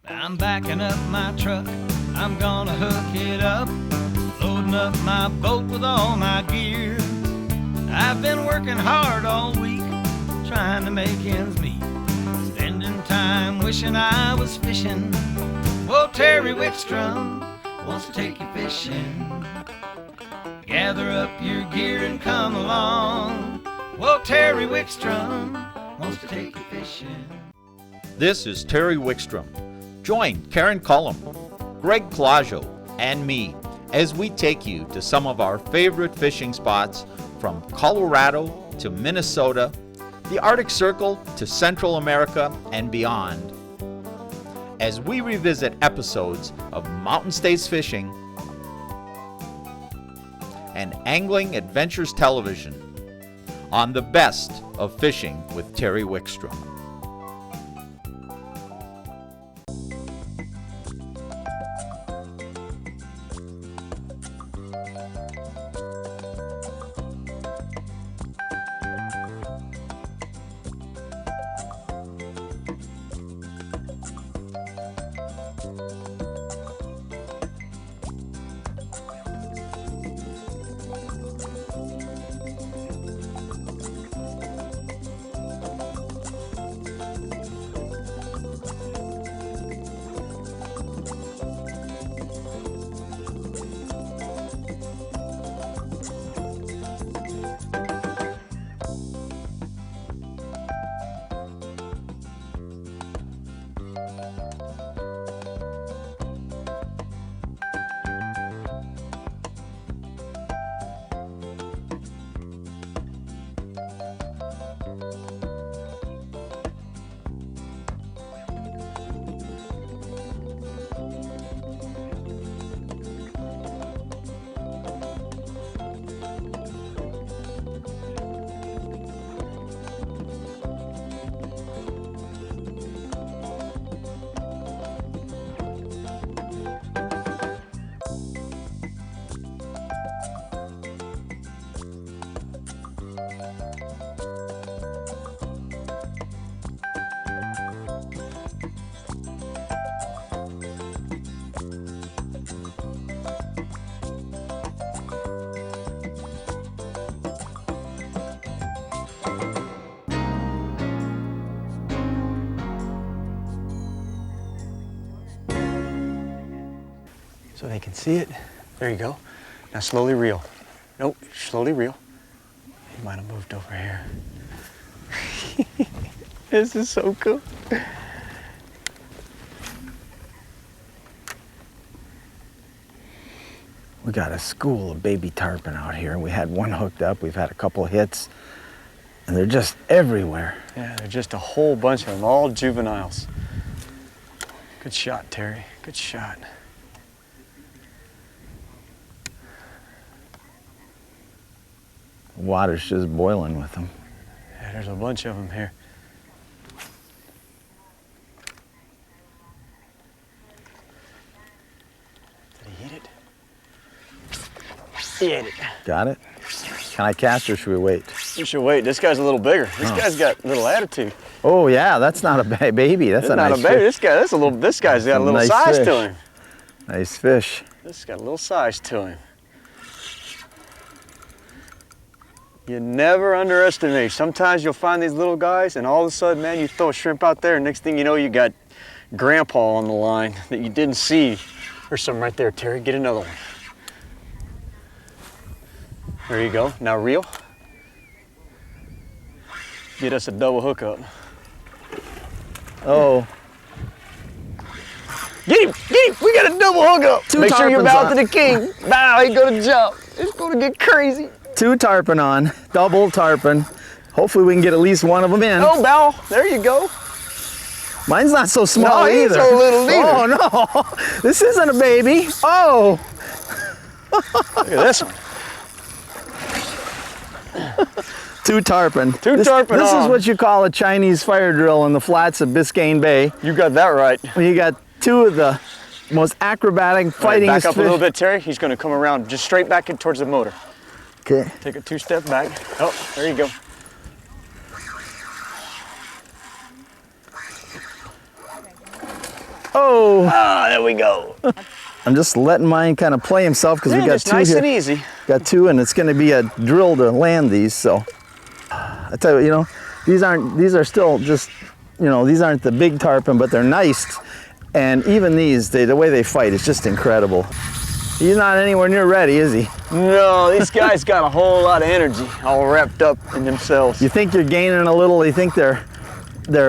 I'm backing up my truck, I'm gonna hook it up, loading up my boat with all my gear. I've been working hard all week, trying to make ends meet, spending time wishing I was fishing. Well, Terry Wickstrom wants to take you fishing. Gather up your gear and come along. Well, Terry Wickstrom wants to take you fishing. This is Terry Wickstrom. Join Karen Cullum, Greg Claudio, and me as we take you to some of our favorite fishing spots from Colorado to Minnesota, the Arctic Circle to Central America and beyond. As we revisit episodes of Mountain States Fishing and Angling Adventures Television on the best of fishing with Terry Wickstrom. So they can see it. There you go. Now slowly reel. Nope, slowly reel. He might have moved over here. This is so cool. We got a school of baby tarpon out here. We had one hooked up. We've had a couple hits. And they're just everywhere. Yeah, they're just a whole bunch of them, all juveniles. Good shot, Terry. Good shot. The water's just boiling with them. Yeah, there's a bunch of them here. Did he eat it? He ate it. Got it? Can I cast or should we wait? We should wait. This guy's a little bigger. This guy's got a little attitude. Oh yeah, that's not a baby. That's a nice fish. Not a baby. This guy's got a little size to him. Nice fish. This has got a little size to him. You never underestimate. Sometimes you'll find these little guys and all of a sudden, man, you throw a shrimp out there and next thing you know, you got grandpa on the line that you didn't see. There's some right there, Terry. Get another one. There you go. Now reel. Get us a double hookup. Oh. Get him! Get him! We got a double hookup! Make sure you bow to the king. Bow, ain't gonna jump. It's gonna get crazy. 2 tarpon on, double tarpon. Hopefully we can get at least one of them in. Oh, bow, there you go. Mine's not so small either. No, he's so little either. Oh no, this isn't a baby. Oh. Look at this one. 2 tarpon. 2 tarpon This is what you call a Chinese fire drill in the flats of Biscayne Bay. You got that right. You got 2 of the most acrobatic, fighting fish. Back up a little bit, Terry. He's gonna come around just straight back in towards the motor. Okay. Take a 2-step back. Oh, there you go. Oh, there we go. I'm just letting mine kind of play himself because we got just two nice here. and easy. Got two, and it's going to be a drill to land these. So I tell you, you know, these are still just, you know, these aren't the big tarpon, but they're nice. And even these, the way they fight is just incredible. He's not anywhere near ready, is he? No, these guys got a whole lot of energy, all wrapped up in themselves. You think you're gaining a little, you think they're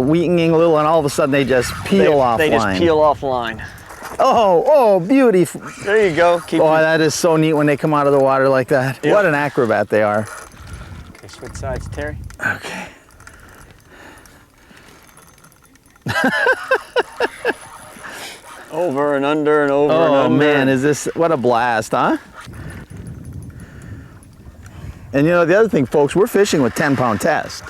weakening a little, and all of a sudden they just peel off They line. just peel off line. Oh, beautiful. There you go. Keep That is so neat when they come out of the water like that. Yep. What an acrobat they are. Okay, switch sides, Terry. Okay. Over and under and over and Oh under. man, what a blast, huh? And you know, the other thing, folks, we're fishing with 10-pound test.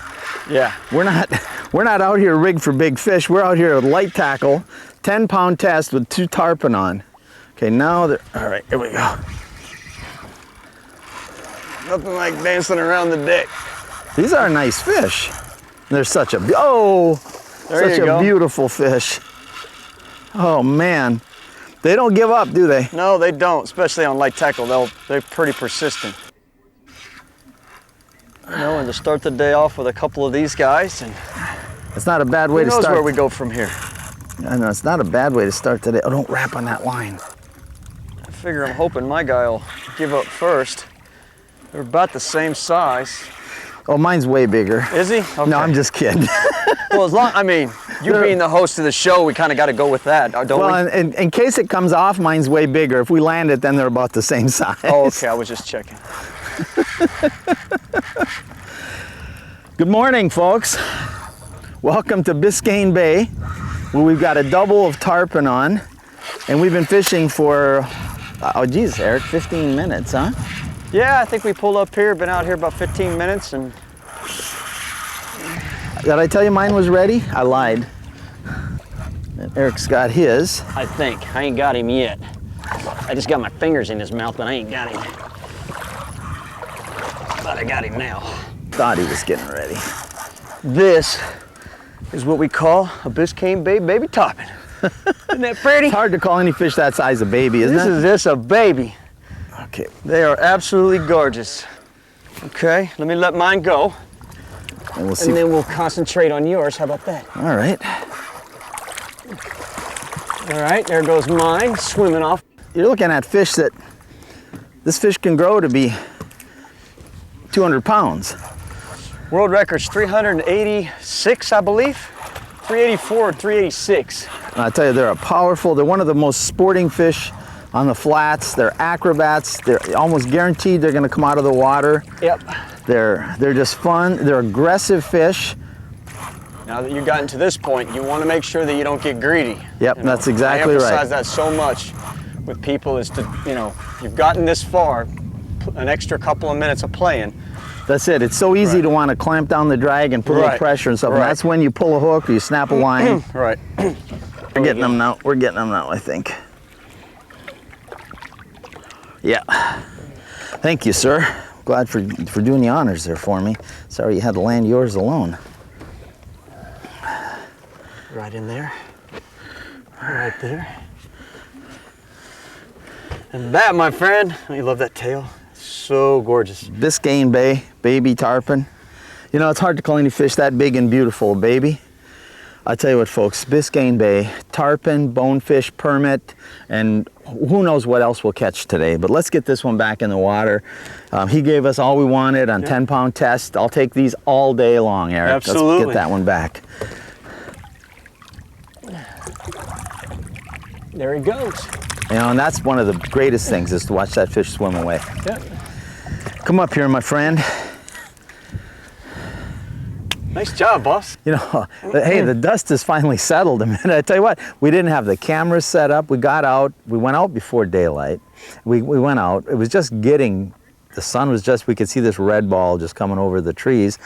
Yeah. We're not out here rigged for big fish. We're out here with light tackle, 10-pound test with 2 tarpon on. Okay, now all right, here we go. Nothing like dancing around the deck. These are nice fish. They're such a beautiful fish. Oh man, they don't give up, do they? No, they don't, especially on light tackle. They're pretty persistent. You know, and to start the day off with a couple of these guys, and It's not a bad way who to knows start. where we go from here. I know, it's not a bad way to start today. Oh, don't wrap on that line. I figure I'm hoping my guy will give up first. They're about the same size. Oh, mine's way bigger. Is he? Okay. No, I'm just kidding. Well, you being the host of the show, we kind of got to go with that, don't Well, we? in case it comes off, mine's way bigger. If we land it, then they're about the same size. Oh, okay, I was just checking. Good morning, folks. Welcome to Biscayne Bay, where we've got a double of tarpon on, and we've been fishing for, oh geez, Eric, 15 minutes, huh? Yeah, I think we pulled up here, been out here about 15 minutes, and Did I tell you mine was ready? I lied. And Eric's got his. I think. I ain't got him yet. I just got my fingers in his mouth, but I ain't got him. But I got him now. Thought he was getting ready. This is what we call a Biscayne Bay baby tarpon. Isn't that pretty? It's hard to call any fish that size a baby, isn't This it? is this a baby. Okay. They are absolutely gorgeous. Okay, let me let mine go, And we'll see. and then we'll concentrate on yours. How about that? All right. All right, there goes mine, swimming off. You're looking at fish that, this fish can grow to be 200 pounds. World record's 386, I believe. 384 or 386. And I tell you, they're they're one of the most sporting fish on the flats. They're acrobats. They're almost guaranteed they're going to come out of the water. Yep. They're just fun. They're aggressive fish. Now that you've gotten to this point, you want to make sure that you don't get greedy. Yep, You know, that's exactly right. I emphasize that so much with people is to, you've gotten this far, an extra couple of minutes of playing. That's it. It's so easy Right. to want to clamp down the drag and put a little Right. pressure and stuff. And Right. that's when you pull a hook or you snap a line. Right. We're getting them now. We're getting them now, I think. Yeah. Thank you, sir. Glad for doing the honors there for me. Sorry you had to land yours alone. Right in there. Right there. And that, my friend, you love that tail. So gorgeous. Biscayne Bay, baby tarpon. You know, it's hard to call any fish that big and beautiful a baby. I tell you what, folks, Biscayne Bay, tarpon, bonefish, permit, and who knows what else we'll catch today. But let's get this one back in the water. He gave us all we wanted on 10-pound test. I'll take these all day long, Eric. Absolutely. Let's get that one back. There he goes. You know, and that's one of the greatest things is to watch that fish swim away. Yep. Come up here, my friend. Nice job, boss. You know, hey, the dust has finally settled. And I tell you what, we didn't have the cameras set up. We got out. We went out before daylight. We went out. It was just getting, the sun was just, we could see this red ball just coming over the trees.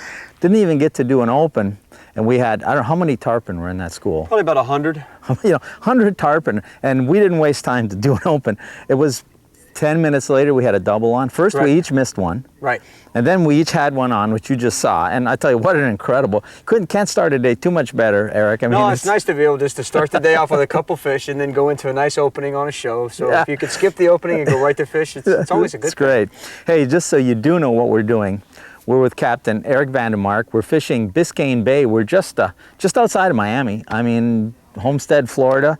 Didn't even get to do an open. And we had, I don't know how many tarpon were in that school. Probably about 100. You know, 100 tarpon. And we didn't waste time to do an open. It was 10 minutes later, we had a double on. First, Right. we each missed one. Right. And then we each had one on, which you just saw. And I tell you, what an incredible, can't start a day too much better, Eric. I mean, No, it's nice to be able just to start the day off with a couple fish and then go into a nice opening on a show. So Yeah. if you could skip the opening and go right to fish, it's always a good It's great. Hey, just so you do know what we're doing, we're with Captain Eric VanDemark. We're fishing Biscayne Bay. We're just outside of Miami. I mean, Homestead, Florida.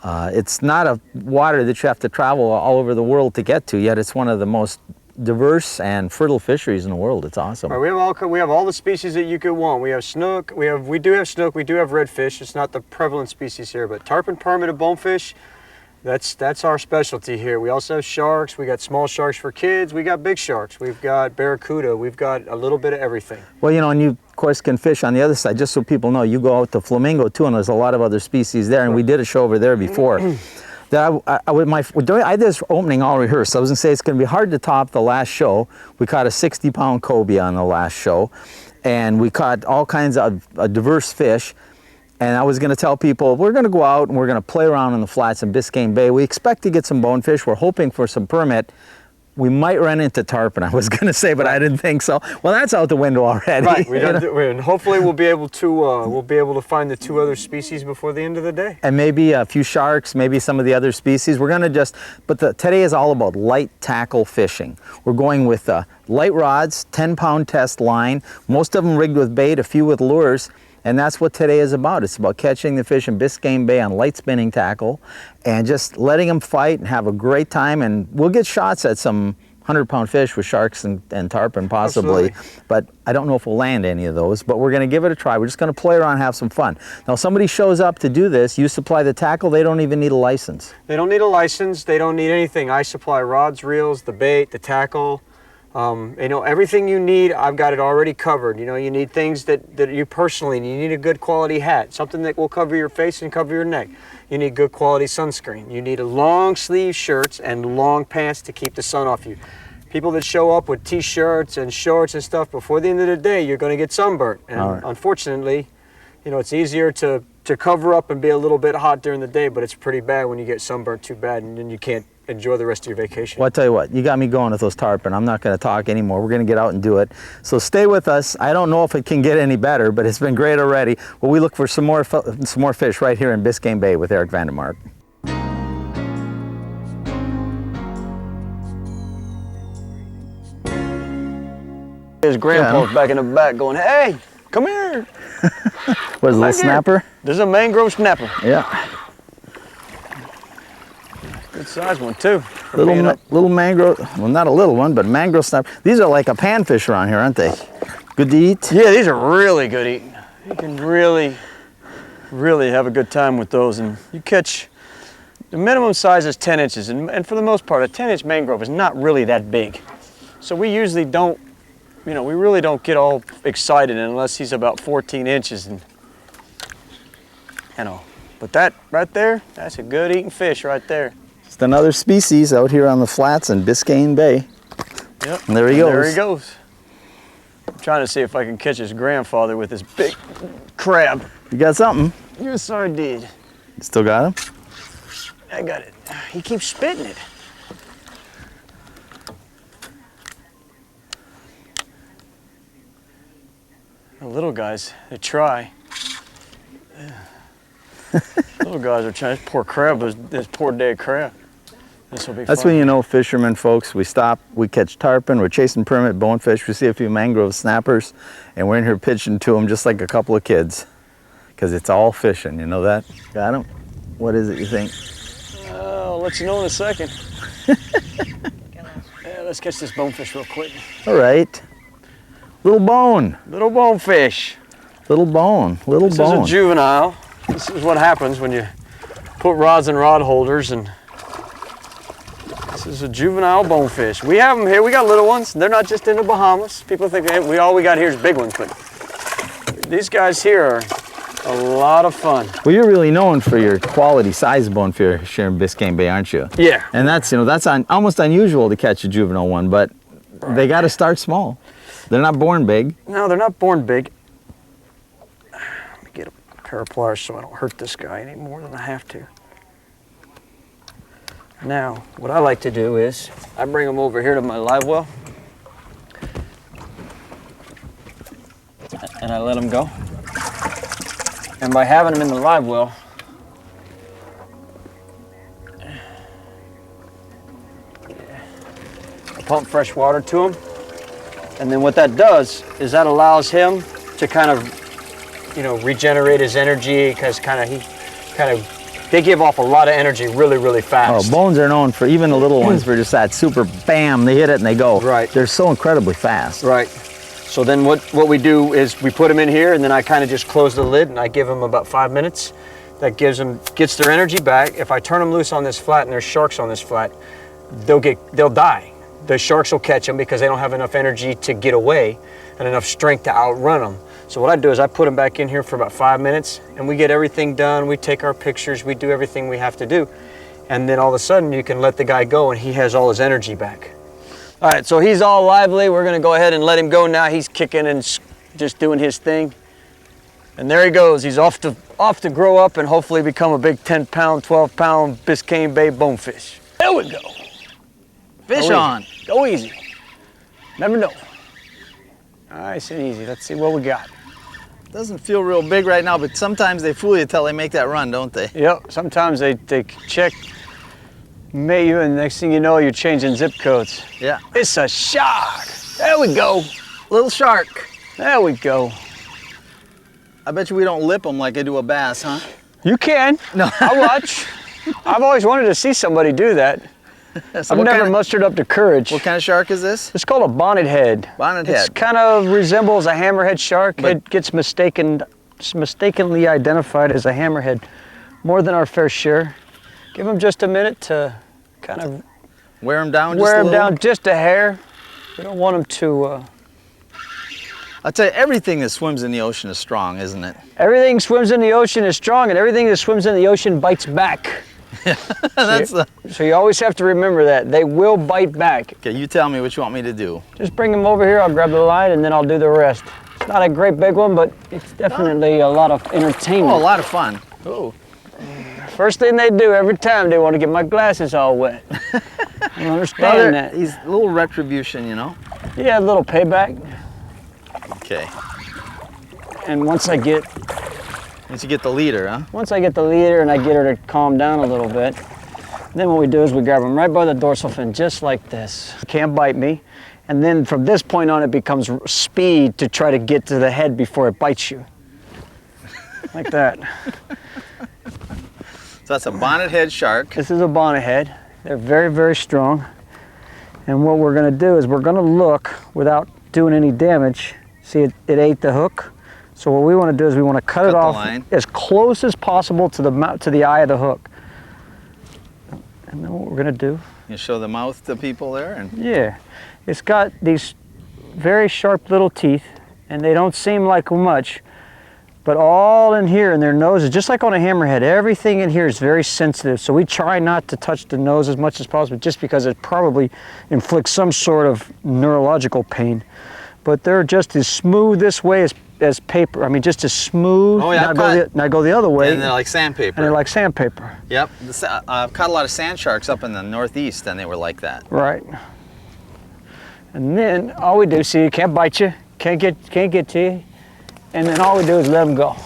It's not a water that you have to travel all over the world to get to, yet it's one of the most diverse and fertile fisheries in the world. It's awesome. Right, we have all the species that you could want. We have snook, we do have snook, we do have redfish. It's not the prevalent species here, but tarpon, permit, and bonefish, that's our specialty here. We also have sharks. We got small sharks for kids. We got big sharks. We've got barracuda. We've got a little bit of everything. Well, you know, and you of course can fish on the other side. Just so people know, you go out to Flamingo too, and there's a lot of other species there. And we did a show over there before. That I did this opening all rehearsed. I was gonna say it's gonna be hard to top the last show. We caught a 60-pound cobia on the last show, and we caught all kinds of diverse fish. And I was going to tell people, we're going to go out and we're going to play around in the flats in Biscayne Bay. We expect to get some bonefish. We're hoping for some permit. We might run into tarpon, I was going to say, but I didn't think so. Well, that's out the window already. Right. And hopefully we'll be able to find the two other species before the end of the day. And maybe a few sharks, maybe some of the other species. We're going to today is all about light tackle fishing. We're going with light rods, 10-pound test line, most of them rigged with bait, a few with lures. And that's what today is about. It's about catching the fish in Biscayne Bay on light spinning tackle and just letting them fight and have a great time. And we'll get shots at some 100-pound fish with sharks and tarpon possibly. Absolutely. But I don't know if we'll land any of those, but we're going to give it a try. We're just going to play around and have some fun. Now, somebody shows up to do this, you supply the tackle, they don't even need a license. They don't need a license. They don't need anything. I supply rods, reels, the bait, the tackle. You know, everything you need, I've got it already covered. You know, you need things that you personally need. You need a good quality hat, something that will cover your face and cover your neck. You need good quality sunscreen. You need a long sleeve shirts and long pants to keep the sun off you. People that show up with t-shirts and shorts and stuff, before the end of the day, you're going to get sunburnt. And unfortunately, you know, it's easier to cover up and be a little bit hot during the day, but it's pretty bad when you get sunburnt too bad and then you can't enjoy the rest of your vacation. Well, I tell you what, you got me going with those tarpon. I'm not going to talk anymore. We're going to get out and do it. So stay with us. I don't know if it can get any better, but it's been great already. Well, we look for some more fish right here in Biscayne Bay with Eric VanDemark. His grandpa's back in the back going, "Hey, come here." What is a little snapper? This is a mangrove snapper. Yeah. Good size one too. Little mangrove, well, not a little one, but mangrove snapper. These are like a panfish around here, aren't they? Good to eat? Yeah, these are really good eating. You can really have a good time with those. And you catch, the minimum size is 10 inches. And for the most part, a 10-inch mangrove is not really that big. So we usually don't, you know, we really don't get all excited unless he's about 14 inches. And, you know, but that right there, that's a good eating fish right there. Just another species out here on the flats in Biscayne Bay. Yep. And there he goes. There he goes. I'm trying to see if I can catch his grandfather with this big crab. You got something? Yes, I did. Still got him? I got it. He keeps spitting it. The little guys, they try. Little guys are trying. This poor crab, this poor dead crab. This will be That's fun. when you know, fishermen, folks, we stop, we catch tarpon, we're chasing permit bonefish, we see a few mangrove snappers, and we're in here pitching to them just like a couple of kids. Because it's all fishing, you know that? Got him? What is it, you think? I'll let you know in a second. Yeah, let's catch this bonefish real quick. All right. Little bone. Little bonefish. Little bone. Little This bone. is a juvenile. This is what happens when you put rods in rod holders, and this is a juvenile bonefish. We have them here. We got little ones. They're not just in the Bahamas. People think all we got here is big ones, but these guys here are a lot of fun. Well, you're really known for your quality size bonefish here in Biscayne Bay, aren't you? Yeah. And that's, you know, that's almost unusual to catch a juvenile one, but they got to start small. They're not born big. No, they're not born big. Let me get a pair of pliers so I don't hurt this guy any more than I have to. Now, what I like to do is, I bring them over here to my live well, and I let them go. And by having them in the live well, I pump fresh water to him. And then what that does is that allows him to kind of, you know, regenerate his energy, because they give off a lot of energy really, really fast. Oh, bones are known for, even the little ones, for just that super bam, they hit it and they go. Right. They're so incredibly fast. Right. So then what we do is we put them in here, and then I kind of just close the lid and I give them about 5 minutes. That gets their energy back. If I turn them loose on this flat and there's sharks on this flat, they'll die. The sharks will catch them because they don't have enough energy to get away and enough strength to outrun them. So what I do is I put them back in here for about 5 minutes, and we get everything done. We take our pictures, we do everything we have to do. And then all of a sudden you can let the guy go and he has all his energy back. All right, so he's all lively. We're gonna go ahead and let him go now. He's kicking and just doing his thing. And there he goes. He's off to grow up and hopefully become a big 10-pound, 12-pound Biscayne Bay bonefish. There we go. Fish on. Go easy. Never know. Nice and easy. Let's see what we got. Doesn't feel real big right now, but sometimes they fool you till they make that run, don't they? Yep. Sometimes they check you, and next thing you know, you're changing zip codes. Yeah. It's a shark. There we go. Little shark. There we go. I bet you we don't lip them like I do a bass, huh? You can. No. I'll watch. I've always wanted to see somebody do that. So I've never mustered up the courage. What kind of shark is this? It's called a bonnet head. Bonnet head. It kind of resembles a hammerhead shark. It gets mistakenly identified as a hammerhead more than our fair share. Give them just a minute to kind of wear them down just a hair. We don't want them to... I'll tell you, everything that swims in the ocean is strong, isn't it? Everything swims in the ocean is strong, and everything that swims in the ocean bites back. So you always have to remember that. They will bite back. Okay, you tell me what you want me to do. Just bring them over here, I'll grab the line, and then I'll do the rest. It's not a great big one, but it's definitely a lot of entertainment. Oh, a lot of fun. Oh. First thing they do every time, they want to get my glasses all wet. I don't understand that. He's a little retribution, you know? Yeah, a little payback. Okay. And once I get the leader, huh? Once I get the leader and I get her to calm down a little bit, then what we do is we grab them right by the dorsal fin, just like this. Can't bite me. And then from this point on, it becomes speed to try to get to the head before it bites you. Like that. So that's a bonnet head shark. This is a bonnet head. They're very, very strong. And what we're gonna do is we're gonna look without doing any damage. See, it ate the hook. So what we want to do is we want to cut it off as close as possible to the eye of the hook. And then what we're going to do... You show the mouth to people there? And yeah. It's got these very sharp little teeth, and they don't seem like much, but all in here in their nose is just like on a hammerhead. Everything in here is very sensitive, so we try not to touch the nose as much as possible just because it probably inflicts some sort of neurological pain. But they're just as smooth this way as paper. I mean, just as smooth. Oh, yeah, now go the other way. And they're like sandpaper. And they're like sandpaper. Yep. I've caught a lot of sand sharks up in the Northeast, and they were like that. Right. And then all we do, see, it can't bite you, can't get to you, and then all we do is let them go.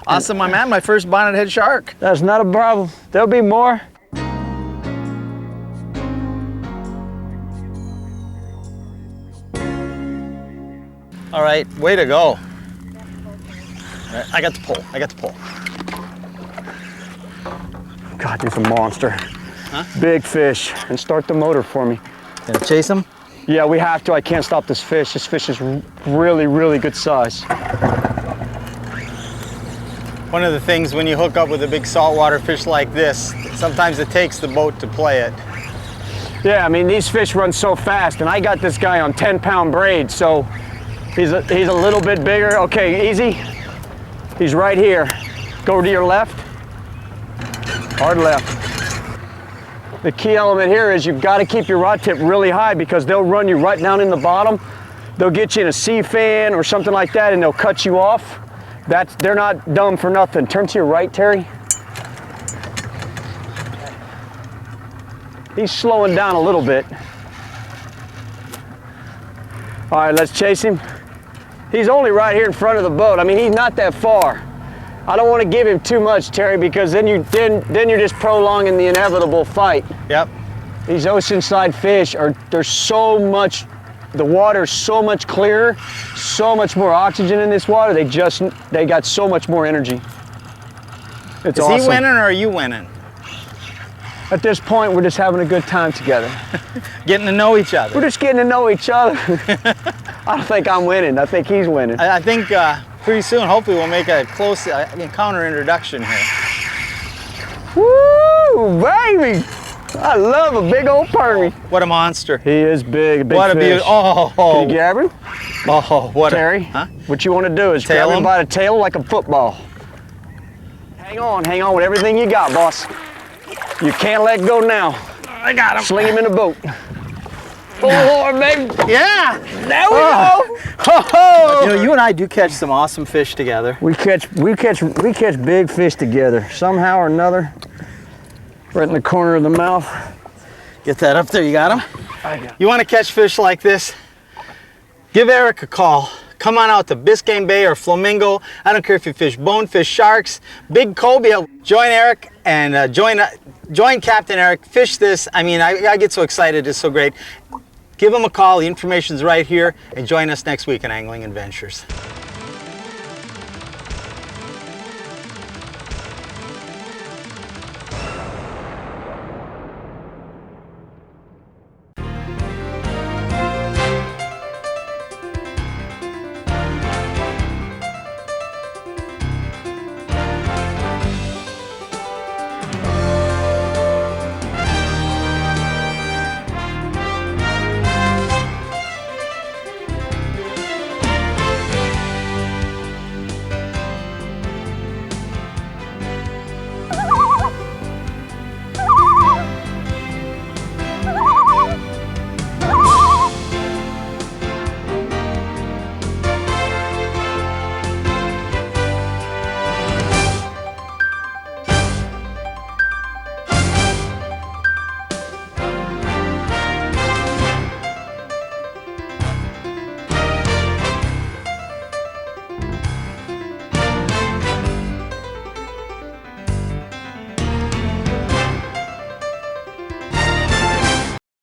Awesome, my man. My first bonnet head shark. That's not a problem. There'll be more. All right, way to go. All right, I got the pole. God, he's a monster. Huh? Big fish. And start the motor for me. Gonna chase him? Yeah, we have to. I can't stop this fish. This fish is really, really good size. One of the things when you hook up with a big saltwater fish like this, sometimes it takes the boat to play it. Yeah, I mean, these fish run so fast, and I got this guy on 10-pound braid, so he's a little bit bigger. Okay, easy. He's right here. Go to your left. Hard left. The key element here is you've got to keep your rod tip really high because they'll run you right down in the bottom. They'll get you in a sea fan or something like that, and they'll cut you off. They're not dumb for nothing. Turn to your right, Terry. He's slowing down a little bit. All right, let's chase him. He's only right here in front of the boat. I mean, he's not that far. I don't want to give him too much, Terry, because then you're just prolonging the inevitable fight. Yep. These oceanside fish there's so much, the water's so much clearer, so much more oxygen in this water. They got so much more energy. It's awesome. Is he winning or are you winning? At this point, we're just having a good time together. Getting to know each other. We're just getting to know each other. I don't think I'm winning. I think he's winning. I think pretty soon, hopefully, we'll make a close encounter introduction here. Woo, baby! I love a big old permy. What a monster. He is big, a big what a fish. beauty. Oh, Can you grab him? Oh, what Terry, huh? what you want to do is Tail grab him him? by the tail like a football. Hang on with everything you got, boss. You can't let go now. I got him. Sling him in the boat. Oh, Lord, baby. Yeah. There we go. Oh. You know, you and I do catch some awesome fish together. We catch big fish together somehow or another. Right in the corner of the mouth. Get that up there. You got him? I got him. You want to catch fish like this? Give Eric a call. Come on out to Biscayne Bay or Flamingo. I don't care if you fish bonefish, sharks, big cobia. Join Eric and join Captain Eric. Fish this. I mean, I get so excited. It's so great. Give him a call. The information's right here. And join us next week in Angling Adventures.